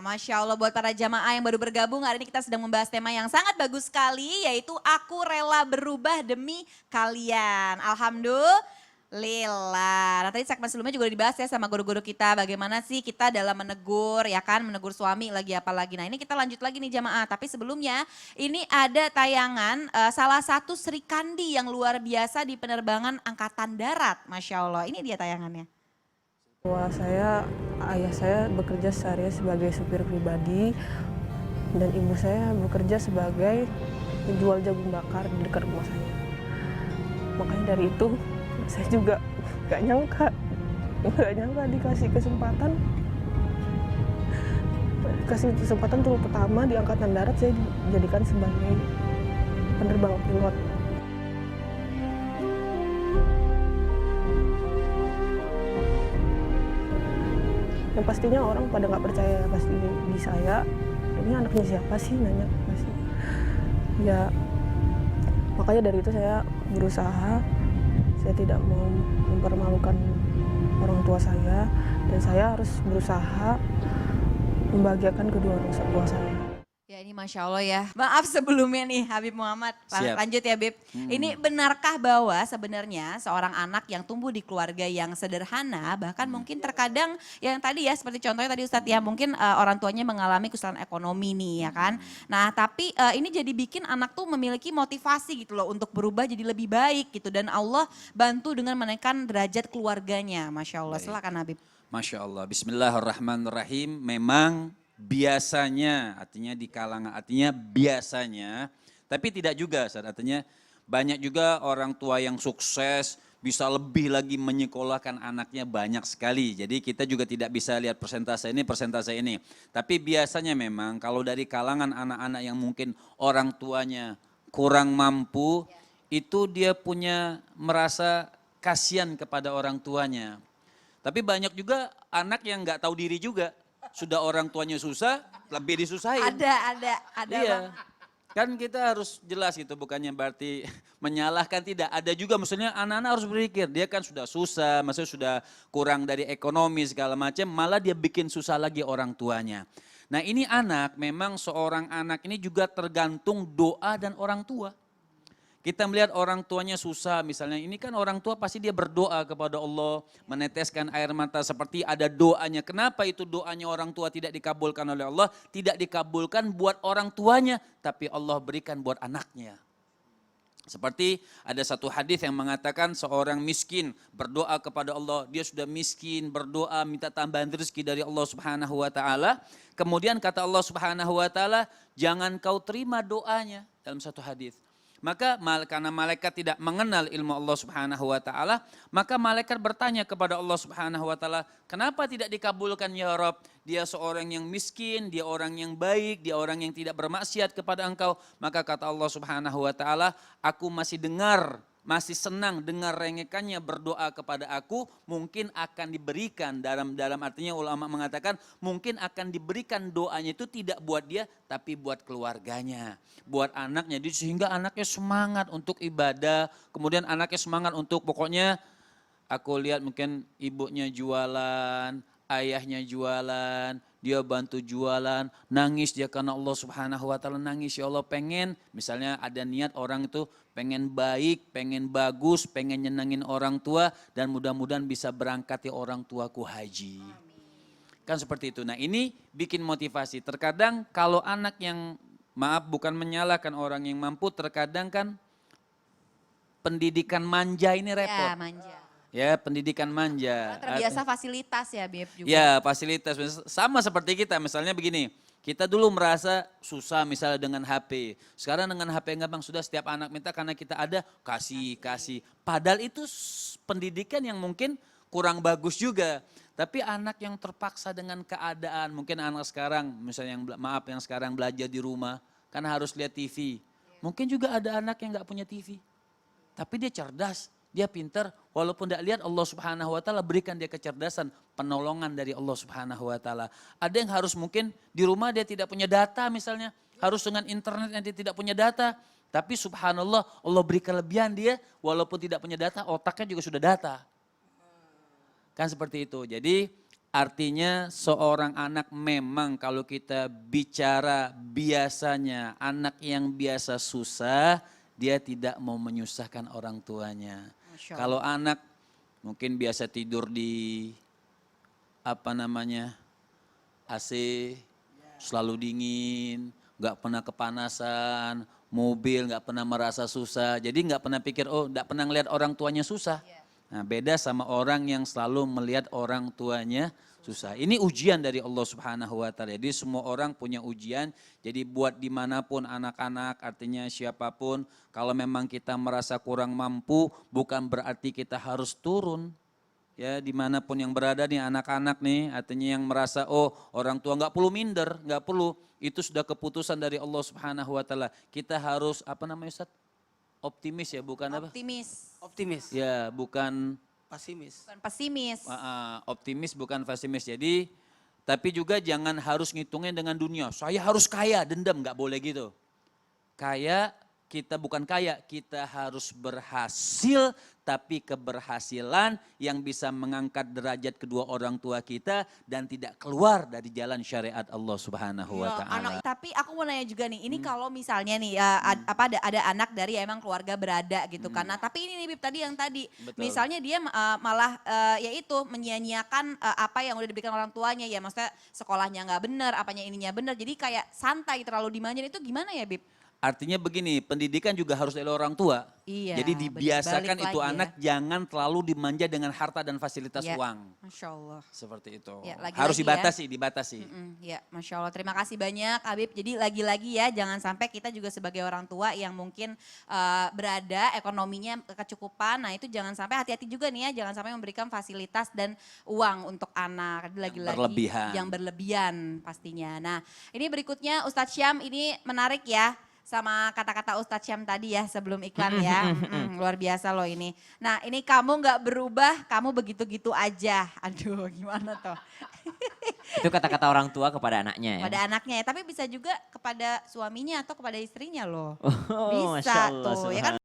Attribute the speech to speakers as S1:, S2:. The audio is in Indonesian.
S1: Masya Allah buat para jamaah yang baru bergabung, hari ini kita sedang membahas tema yang sangat bagus sekali, yaitu aku rela berubah demi kalian. Alhamdulillah. Nah tadi segmen sebelumnya juga udah dibahas ya sama guru-guru kita, bagaimana sih kita dalam menegur, ya kan, menegur suami lagi apa lagi. Nah ini kita lanjut lagi nih jamaah, tapi sebelumnya ini ada tayangan salah satu Sri Kandi yang luar biasa di penerbangan Angkatan Darat. Masya Allah, ini dia tayangannya.
S2: Ayah saya bekerja sehari sebagai supir pribadi dan ibu saya bekerja sebagai penjual jagung bakar di dekat rumah saya. Makanya dari itu saya juga gak nyangka dikasih kesempatan untuk pertama di Angkatan Darat saya dijadikan sebagai penerbang pilot. Yang pastinya orang pada nggak percaya pasti di saya, ini anaknya siapa sih, nanya pasti. Ya makanya dari itu saya berusaha, saya tidak mau mempermalukan orang tua saya dan saya harus berusaha membahagiakan kedua orang tua saya.
S1: Ya ini Masya Allah ya. Maaf sebelumnya nih Habib Muhammad. Lanjut ya Bib. Ini benarkah bahwa sebenarnya seorang anak yang tumbuh di keluarga yang sederhana, bahkan mungkin terkadang yang tadi ya seperti contohnya tadi Ustadz ya, mungkin orang tuanya mengalami kesulitan ekonomi nih ya kan. Nah tapi ini jadi bikin anak tuh memiliki motivasi gitu loh untuk berubah jadi lebih baik gitu. Dan Allah bantu dengan menaikkan derajat keluarganya. Masya Allah, silakan Habib.
S3: Masya Allah, bismillahirrahmanirrahim. Memang biasanya, artinya biasanya, tapi tidak juga, artinya banyak juga orang tua yang sukses, bisa lebih lagi menyekolahkan anaknya banyak sekali. Jadi kita juga tidak bisa lihat persentase ini. Tapi biasanya memang kalau dari kalangan anak-anak yang mungkin orang tuanya kurang mampu, itu dia punya merasa kasihan kepada orang tuanya. Tapi banyak juga anak yang nggak tahu diri juga. Sudah orang tuanya susah, lebih disusahin.
S1: Ada.
S3: Iya. Kan kita harus jelas gitu, bukannya berarti menyalahkan, tidak. Ada juga maksudnya anak-anak harus berpikir, dia kan sudah susah, maksudnya sudah kurang dari ekonomi segala macam, malah dia bikin susah lagi orang tuanya. Nah ini anak, memang seorang anak ini juga tergantung doa dan orang tua. Kita melihat orang tuanya susah, misalnya ini kan orang tua pasti dia berdoa kepada Allah, meneteskan air mata seperti ada doanya. Kenapa itu doanya orang tua tidak dikabulkan oleh Allah? Tidak dikabulkan buat orang tuanya, tapi Allah berikan buat anaknya. Seperti ada satu hadis yang mengatakan seorang miskin berdoa kepada Allah, dia sudah miskin, berdoa minta tambahan rezeki dari Allah Subhanahu wa taala. Kemudian kata Allah Subhanahu wa taala, "Jangan kau terima doanya," dalam satu hadis. Maka karena malaikat tidak mengenal ilmu Allah Subhanahu wa taala, maka malaikat bertanya kepada Allah Subhanahu wa taala, "Kenapa tidak dikabulkan ya Rabb? Dia seorang yang miskin, dia orang yang baik, dia orang yang tidak bermaksiat kepada Engkau." Maka kata Allah Subhanahu wa taala, "Aku masih senang dengar rengekannya berdoa kepada aku, mungkin akan diberikan." Dalam artinya ulama mengatakan mungkin akan diberikan doanya itu tidak buat dia tapi buat keluarganya, buat anaknya. Sehingga anaknya semangat untuk ibadah, kemudian anaknya semangat untuk pokoknya aku lihat mungkin ibunya jualan, ayahnya jualan, dia bantu jualan, nangis dia karena Allah Subhanahu wa taala, nangis ya Allah pengen, misalnya ada niat orang itu pengen baik, pengen bagus, pengen nyenengin orang tua dan mudah-mudahan bisa berangkati orang tuaku haji. Kan seperti itu. Nah ini bikin motivasi. Terkadang kalau anak yang, maaf bukan menyalahkan orang yang mampu, terkadang kan pendidikan manja ini repot.
S1: Ya manja.
S3: Ya pendidikan manja.
S1: Terbiasa fasilitas ya Beb juga.
S3: Ya fasilitas, sama seperti kita misalnya begini. Kita dulu merasa susah misalnya dengan HP. Sekarang dengan HP gampang, sudah setiap anak minta karena kita ada, kasih. Padahal itu pendidikan yang mungkin kurang bagus juga. Tapi anak yang terpaksa dengan keadaan, mungkin anak sekarang misalnya yang sekarang belajar di rumah, karena harus lihat TV. Mungkin juga ada anak yang gak punya TV. Tapi dia cerdas, dia pintar, walaupun tidak lihat Allah Subhanahu wa taala berikan dia kecerdasan, penolongan dari Allah Subhanahu wa taala. Ada yang harus mungkin di rumah dia tidak punya data misalnya, harus dengan internet yang dia tidak punya data, tapi subhanallah Allah beri kelebihan dia walaupun tidak punya data, otaknya juga sudah data. Kan seperti itu. Jadi Artinya seorang anak memang kalau kita bicara biasanya anak yang biasa susah, dia tidak mau menyusahkan orang tuanya.
S1: Masya Allah.
S3: Kalau anak mungkin biasa tidur di apa namanya AC, selalu dingin, nggak pernah kepanasan, mobil nggak pernah merasa susah, jadi nggak pernah pikir oh nggak pernah ngeliat orang tuanya susah. Nah beda sama orang yang selalu melihat orang tuanya susah. Ini ujian dari Allah Subhanahu wa Ta'ala. Jadi semua orang punya ujian. Jadi buat dimanapun anak-anak, artinya siapapun, kalau memang kita merasa kurang mampu, bukan berarti kita harus turun. Ya dimanapun yang berada nih anak-anak nih, artinya yang merasa oh orang tua nggak perlu minder, nggak perlu. Itu sudah keputusan dari Allah Subhanahu wa Ta'ala. Kita harus apa namanya Ustaz? Optimis ya, bukan apa?
S4: Optimis,
S3: Ya, bukan
S4: pesimis.
S1: Bukan pesimis.
S3: optimis bukan pesimis. Jadi tapi juga jangan harus ngitungnya dengan dunia. Saya harus kaya, dendam, nggak boleh gitu. Kaya kita bukan kaya, kita harus berhasil, tapi keberhasilan yang bisa mengangkat derajat kedua orang tua kita dan tidak keluar dari jalan syariat Allah Subhanahu wa Ta'ala.
S1: Tapi aku mau nanya juga nih, ini kalau misalnya nih ada anak dari emang keluarga berada gitu kan. Nah, tapi ini nih Bib tadi yang tadi,
S3: Betul.
S1: misalnya dia malah yaitu menyia-nyiakan apa yang udah diberikan orang tuanya ya, maksudnya sekolahnya nggak bener, apanya ininya bener, jadi kayak santai terlalu dimanjain, itu gimana ya Bib?
S3: Artinya begini, pendidikan juga harus dari orang tua.
S1: Iya,
S3: Jadi dibiasakan
S1: balik
S3: itu
S1: lagi ya.
S3: anak jangan terlalu dimanja dengan harta dan fasilitas
S1: Ya,
S3: uang.
S1: Masya Allah.
S3: Seperti itu.
S1: Ya, lagi-lagi
S3: harus
S1: ya.
S3: dibatasi.
S1: Ya, Masya Allah. Terima kasih banyak Habib. Jadi lagi-lagi ya, jangan sampai kita juga sebagai orang tua yang mungkin berada ekonominya kecukupan. Nah itu jangan sampai, hati-hati juga nih ya, jangan sampai memberikan fasilitas dan uang untuk anak. Jadi lagi-lagi
S3: berlebihan.
S1: yang berlebihan pastinya. Nah ini berikutnya Ustadz Syam, ini menarik ya. Sama kata-kata Ustadz Syam tadi ya sebelum iklan ya. Luar biasa loh ini. Nah ini kamu nggak berubah, kamu begitu-gitu aja. Aduh gimana toh.
S5: Itu kata-kata orang tua kepada anaknya ya.
S1: Pada anaknya ya, tapi bisa juga kepada suaminya atau kepada istrinya loh.
S5: Oh,
S1: Bisa
S5: Masya Allah,
S1: tuh, ya kan